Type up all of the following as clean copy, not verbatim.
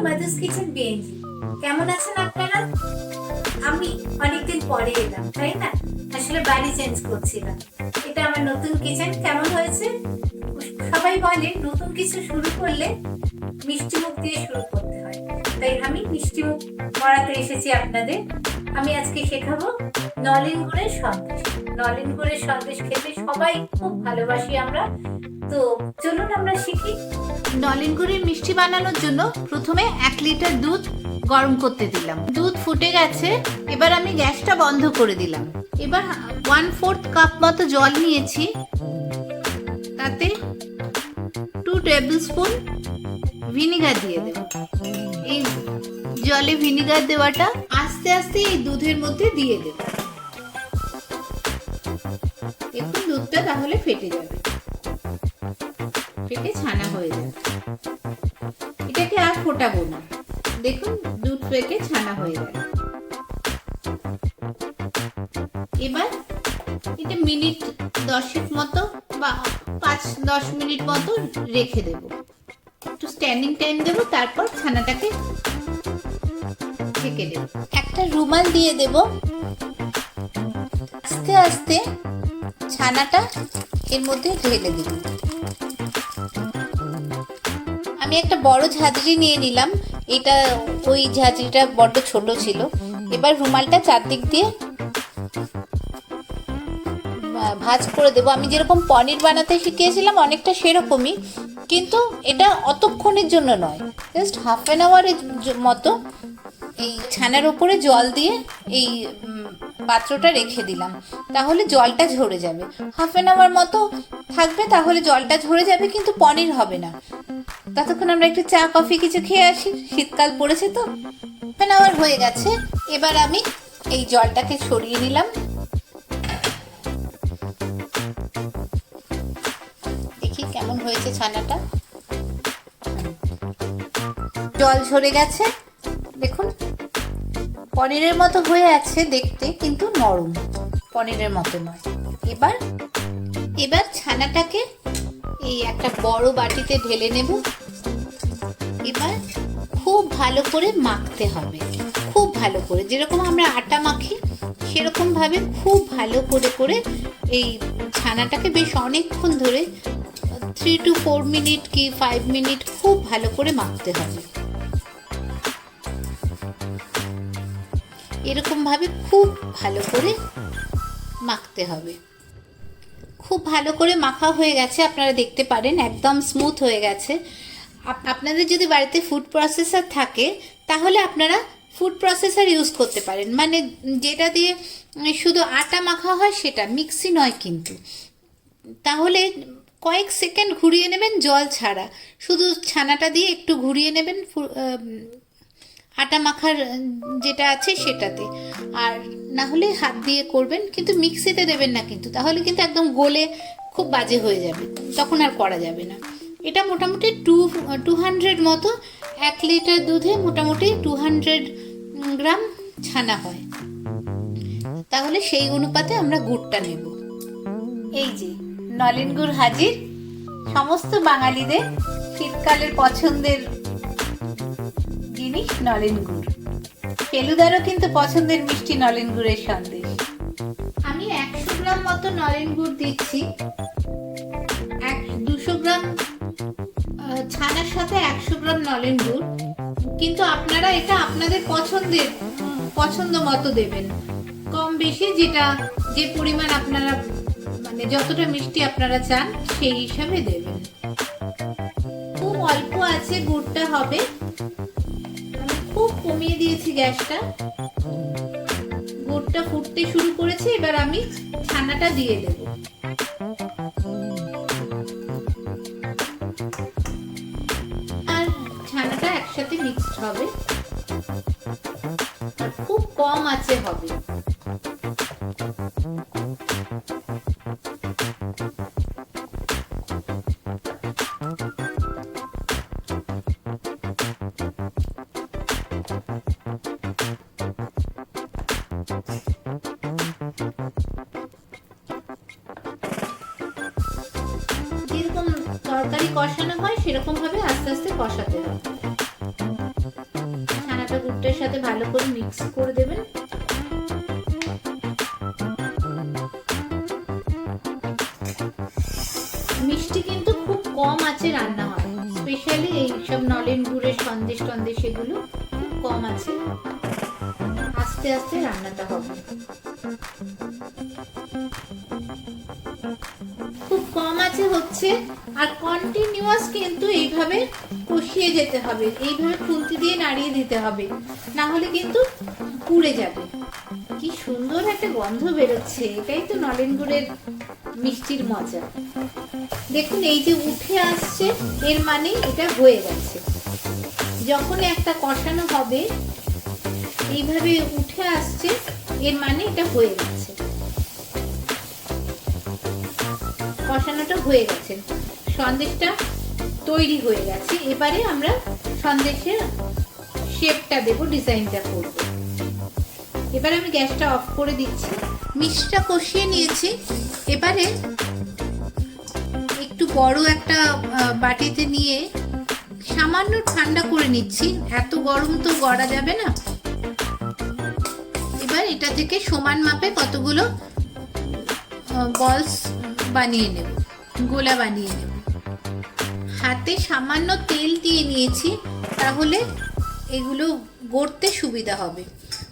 Madhu's kitchen বেঞ্জি। কেমন আছেন আপনারা? আমি অনেকদিন পরে এলাম, তাই না? আসলে বাড়ি চেঞ্জ করছিলাম। এটা আমার নতুন কিচেন। কেমন হয়েছে? সবাই বলে নতুন কিছু শুরু করলে মিষ্টি মুখ দিয়ে শুরু করতে হয়, তাই আমি মিষ্টি মুখ করাতে এসেছি আপনাদের। আমি আজকে শেখাবো নলেন গুড়ের সন্দেশ। নলেন গুড়ের সন্দেশ খেতে সবাই খুব ভালোবাসি আমরা। তো চলুন আমরা শিখি। নলেন গুড়ের মিষ্টি বানানোর জন্য প্রথমে 1 লিটার দুধ গরম করতে দিলাম। দুধ ফুটে গেছে, এবার আমি গ্যাসটা বন্ধ করে দিলাম। এবার 1/4 কাপ মতো জল নিয়েছি, তাতে 2 টেবিল স্পুন ভিনিগার দিয়ে দেব। এই জলে ভিনিগার দেওয়াটা আস্তে আস্তে এই দুধের মধ্যে দিয়ে দেব। দেখুন দুধটা তাহলে ফেটে যাবে, ফেটে ছানা হয়ে যাবে। এটাকে আর ফোটাবো না, দেখুন দুধ ফেটে ছানা হয়ে যাবে। এবার এটা মিনিট 10 মতো বা 5-10 মিনিট মতো রেখে দেব। একটু স্ট্যান্ডিং টাইম দেব, তারপর ছানাটাকে ঢেকে দেব। একটা রুমাল দিয়ে দেব। আস্তে আস্তে ছানাটা এর মধ্যে ঢেলে দেব। আমি একটা বড় ঝাঁঝরি নিয়ে নিলাম, এটা ওই ঝাঁঝরিটা বড্ড ছোট ছিল। এবার রুমালটা চারদিক দিয়ে ভাঁজ করে দেবো। আমি যেরকম পনির বানাতে শিখিয়েছিলাম অনেকটা সেরকমই, কিন্তু এটা অতক্ষণের জন্য নয়, জাস্ট হাফ অ্যান আওয়ারের মতো এই ছানার উপরে জল দিয়ে এই পাত্রটা রেখে দিলাম, তাহলে জলটা ঝরে যাবে। হাফ অ্যান আওয়ার মতো থাকবে, তাহলে জলটা ঝরে যাবে, কিন্তু পনির হবে না। ততক্ষণ আমরা একটু চা কফি কিছু খেয়ে আসি, শীতকাল পড়েছে তো। হাফ অ্যান আওয়ার হয়ে গেছে, এবার আমি এই জলটাকে সরিয়ে নিলাম। দেখি কেমন হয়েছে ছানাটা। জল ঝরে গেছে, দেখুন পনিরের মতো হয়ে আছে দেখতে, কিন্তু নরম, পনিরের মতো নয়। এবার ছানাটাকে এই একটা বড় বাটিতে ঢেলে নেব। এবার খুব ভালো করে মাখতে হবে, খুব ভালো করে, যেরকম আমরা আটা মাখি সেরকম ভাবে খুব ভালো করে এই ছানাটাকে বেশ অনেকক্ষণ ধরে 3 to 4 মিনিট কি 5 মিনিট খুব ভালো করে মাখতে হবে। এরকম ভাবে খুব ভালো করে মাখতে হবে। খুব ভালো করে মাখা হয়ে গেছে, আপনারা দেখতে পারেন একদম স্মুথ হয়ে গেছে। আপনাদের যদি বাড়িতে ফুড প্রসেসর থাকে তাহলে আপনারা ফুড প্রসেসর ইউজ করতে পারেন, মানে যেটা দিয়ে শুধু আটা মাখা হয় সেটা, মিক্সি নয় কিন্তু। তাহলে কয়েক সেকেন্ড ঘুরিয়ে নেবেন জল ছাড়া, শুধু ছানাটা দিয়ে একটু ঘুরিয়ে নেবেন আটা মাখার যেটা আছে সেটাতে, আর না হলে হাত দিয়ে করবেন, কিন্তু মিক্সিতে দেবেন না কিন্তু, তাহলে কিন্তু একদম গলে খুব বাজে হয়ে যাবে, তখন আর করা যাবে না। এটা মোটামুটি 200 মতো, 1 লিটার দুধে মোটামুটি 200 গ্রাম ছানা হয়, তাহলে সেই অনুপাতে আমরা গুড়টা নেব। এই যে নলেন গুড় হাজির, সমস্ত বাঙালিদের শীতকালের পছন্দের জিনিস নলেন গুড়। ফেলুদারও কিন্তু পছন্দের মিষ্টি নলেন গুড়ের সন্দেশ। আমি 100 গ্রাম মতো নলেন গুড় দিচ্ছি। 200 গ্রাম ছানার সাথে 100 গ্রাম নলেন গুড়, কিন্তু আপনারা এটা আপনাদের পছন্দ মতো দেবেন, কম বেশি যে পরিমাণ আপনারা, মানে যতটা মিষ্টি আপনারা চান সেই হিসাবে দেবেন। খুব অল্প আছে গুড়টা হবে, খুব কমিয়ে দিয়েছি গ্যাসটা। গুড়টা ফুটতে শুরু করেছে, এবার আমি ছানাটা দিয়ে দেব। আর ছানাটা একসাথে মিক্সড হবে, আর খুব কম আঁচে হবে। যেরকম তরকারি কষানো হয় সেরকম ভাবে আস্তে আস্তে কষাতে হবে। করে মিক্স করে দেবেন। মিষ্টি কিন্তু খুব কম আছে রান্না হয়, স্পেশালি এইসব নলেন গুড়ের সন্দেশ টন্দেশ এগুলো খুব কম আছে, আস্তে আস্তে রান্নাটা হবে। খুব কম আছে হচ্ছে, আর কন্টিনিউয়াস কিন্তু এইভাবে কষিয়ে যেতে হবে, এইভাবে খুন্তি দিয়ে নাড়িয়ে দিতে হবে, না হলে কিন্তু পুড়ে যাবে। কি সুন্দর একটা গন্ধ বেরোচ্ছে, এটাই তো নলেন গুড়ের মিষ্টির মজা। দেখুন এই যে উঠে আসছে, এর মানে এটা হয়ে গেছে। যখন একটা কষানো হবে এইভাবে উঠে আসছে, এর মানে এটা হয়ে গেছে, কষানোটা হয়ে গেছে, সন্দেশটা তৈরি হয়ে গেছে। এবারে আমরা সন্দেশের শেপটা দেব, ডিজাইনটা করব। এবারে আমি গ্যাসটা অফ করে দিচ্ছি। মিষ্টিটা কষিয়ে নিয়েছি, এবারে একটু বড় একটা বাটিতে নিয়ে সামান্য ঠান্ডা করে নিচ্ছি, এত গরম তো গড়া যাবে না। এবার এটা থেকে সমান মাপে কতগুলো বলস বানিয়ে নেব, গোলা বানিয়ে নেব। হাতে সামান্য তেল দিয়ে নিয়েছি, তাহলে এগুলো গড়তে সুবিধা হবে।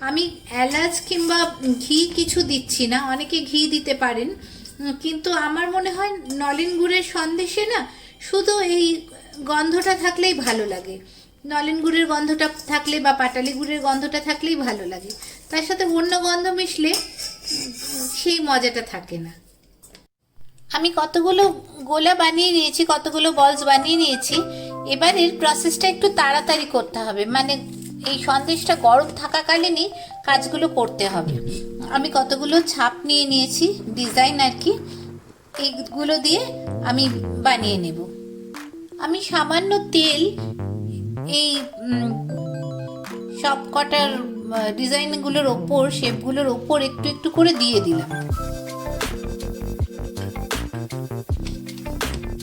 আমি এলাচ কিংবা ঘি কিছু দিচ্ছি না, অনেকে ঘি দিতে পারেন, কিন্তু আমার মনে হয় নলেন গুড়ের সন্দেশে না শুধু এই গন্ধটা থাকলেই ভালো লাগে। নলেন গুড়ের গন্ধটা থাকলে বা পাটালি গুড়ের গন্ধটা থাকলেই ভালো লাগে, তার সাথে অন্য গন্ধ মিশলে সেই মজাটা থাকে না। আমি কতগুলো গোলা বানিয়ে নিয়েছি, কতগুলো বলস বানিয়ে নিয়েছি। এবারের প্রসেসটা একটু তাড়াতাড়ি করতে হবে, মানে এই সন্দেশটা গরম থাকাকালীনই কাজগুলো করতে হবে। আমি কতগুলো ছাপ নিয়ে নিয়েছি, ডিজাইন আর কি, এইগুলো দিয়ে আমি বানিয়ে নেব। আমি সামান্য তেল এই সব কটার ডিজাইনগুলোর ওপর, শেপগুলোর ওপর একটু একটু করে দিয়ে দিলাম।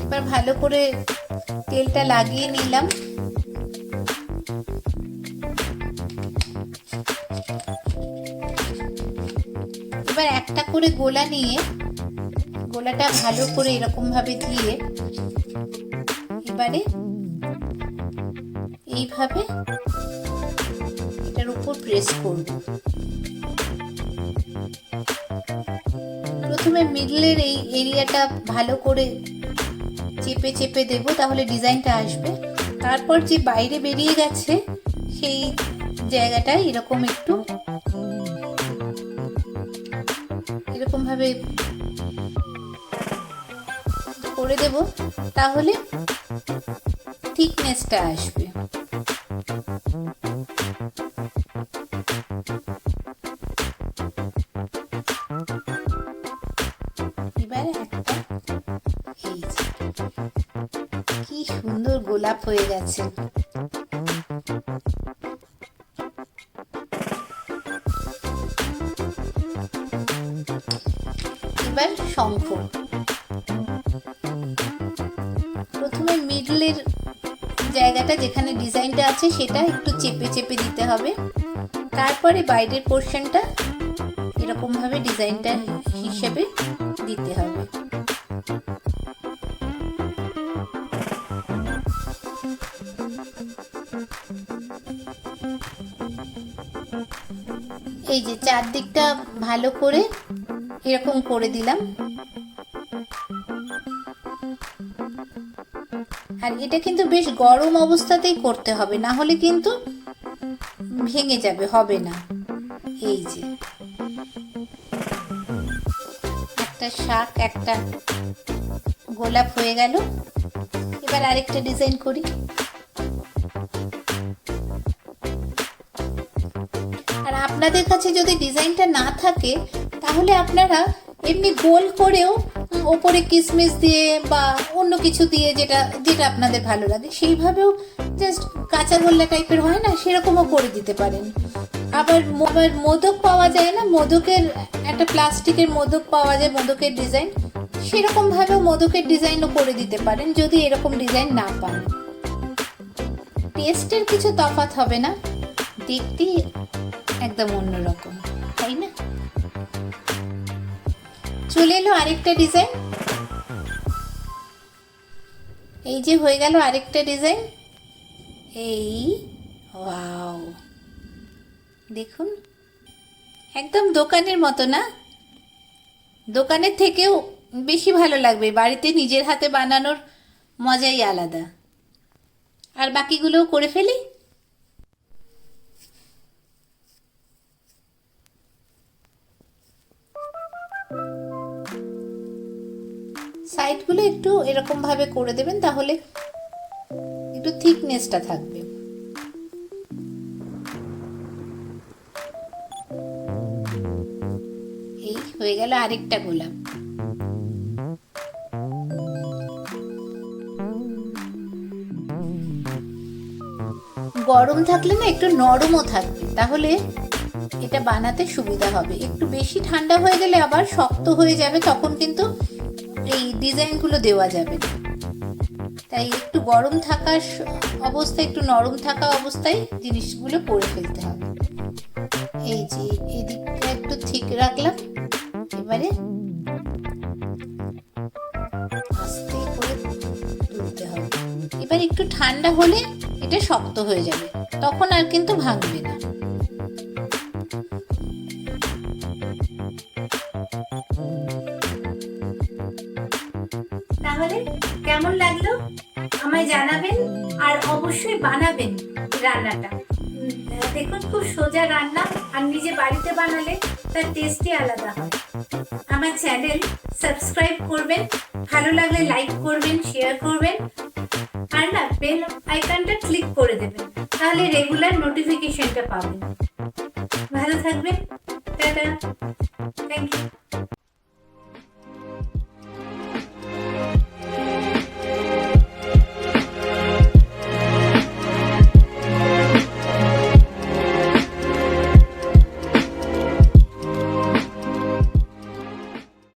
এবার ভালো করে তেলটা লাগিয়ে নিলাম। এবার একটা করে গোলা নিয়ে গোলাটা ভালো করে এরকম ভাবে দিয়ে এবারে এইভাবে এটার উপর প্রেস করব। প্রথমে মিডলের এই এরিয়াটা ভালো করে চেপে চেপে দেব, তাহলে ডিজাইনটা আসবে। তারপর যে বাইরে বেরিয়ে গেছে সেই জায়গাটা এরকম একটু এরকম ভাবে করে দেব, তাহলে থিকনেসটা আসবে। এবারে একটা এই কি সুন্দর গোলাপ হয়ে গেছে। এবার শঙ্খ, প্রথমে মিডলের জায়গাটা যেখানে ডিজাইনটা আছে সেটা একটু চেপে চেপে দিতে হবে, তারপরে বাইরের পোর্শনটা এরকম ভাবে ডিজাইনটা হিসেবে দিতে হবে। এই যে চারদিকটা ভালো করে এরকম করে দিলাম। আর এটা কিন্তু বেশ গরম অবস্থাতেই করতে হবে, না হলে কিন্তু ভেঙে যাবে, হবে না। এই যে একটা শাক, একটা গোলাপ হয়ে গেল। এবার আরেকটা ডিজাইন করি। আর আপনাদের কাছে যদি ডিজাইনটা না থাকে তাহলে আপনারা এমনি গোল করেও ওপরে কিসমিস দিয়ে বা অন্য কিছু দিয়ে যেটা যেটা আপনাদের ভালো লাগে সেইভাবেও জাস্ট কাঁচা গোল্লা টাইপের হয় না, সেরকমও করে দিতে পারেন। আবার মোদক পাওয়া যায় না, মোদকের একটা প্লাস্টিকের মোদক পাওয়া যায়, মোদকের ডিজাইন, সেরকম ভাবেও মোদকের ডিজাইনও করে দিতে পারেন যদি এরকম ডিজাইন না পান। টেস্টের কিছু তফাৎ হবে না, দেখতেই একদম অন্যরকম, তাই না? চলে এলো আরেকটা ডিজাইন। এই যে হয়ে গেল আরেকটা ডিজাইন। এই ওয়াও, দেখুন একদম দোকানের মতো না? দোকানের থেকেও বেশি ভালো লাগবে, বাড়িতে নিজের হাতে বানানোর মজাই আলাদা। আর বাকিগুলোও করে ফেলি। সাইডগুলো একটু এরকমভাবে করে দেবেন, তাহলে একটু থিকনেসটা থাকবে। এই হয়ে গেল আরেকটা গোলাপ। গরম থাকলে না একটু নরমও থাকবে, তাহলে এটা বানাতে সুবিধা হবে। একটু বেশি ঠান্ডা হয়ে গেলে আবার শক্ত হয়ে যাবে, তখন কিন্তু এই ডিজাইনগুলো দেওয়া যাবে না। তাই একটু গরম থাকার অবস্থায়, একটু নরম থাকা অবস্থায় জিনিসগুলো করে ফেলতে হবে। এই যে এদিকটা একটু ঠিক রাখলাম, এবারে আস্তে করে তুলতে হবে। এবার একটু ঠান্ডা হলে এটা শক্ত হয়ে যাবে, তখন আর কিন্তু ভাঙবে না। তাহলে কেমন লাগলো আমায় জানাবেন, আর অবশ্যই বানাবেন রান্নাটা। দেখুন খুব সোজা রান্না, আর নিজে বাড়িতে বানালে তার টেস্টই আলাদা হয়। আমার চ্যানেল সাবস্ক্রাইব করবেন, ভালো লাগলে লাইক করবেন, শেয়ার করবেন, আর না বেল আইকনটা ক্লিক করে দেবেন, তাহলে রেগুলার নোটিফিকেশনটা পাবেন। ভালো থাকবেন, টাটা, থ্যাংক ইউ।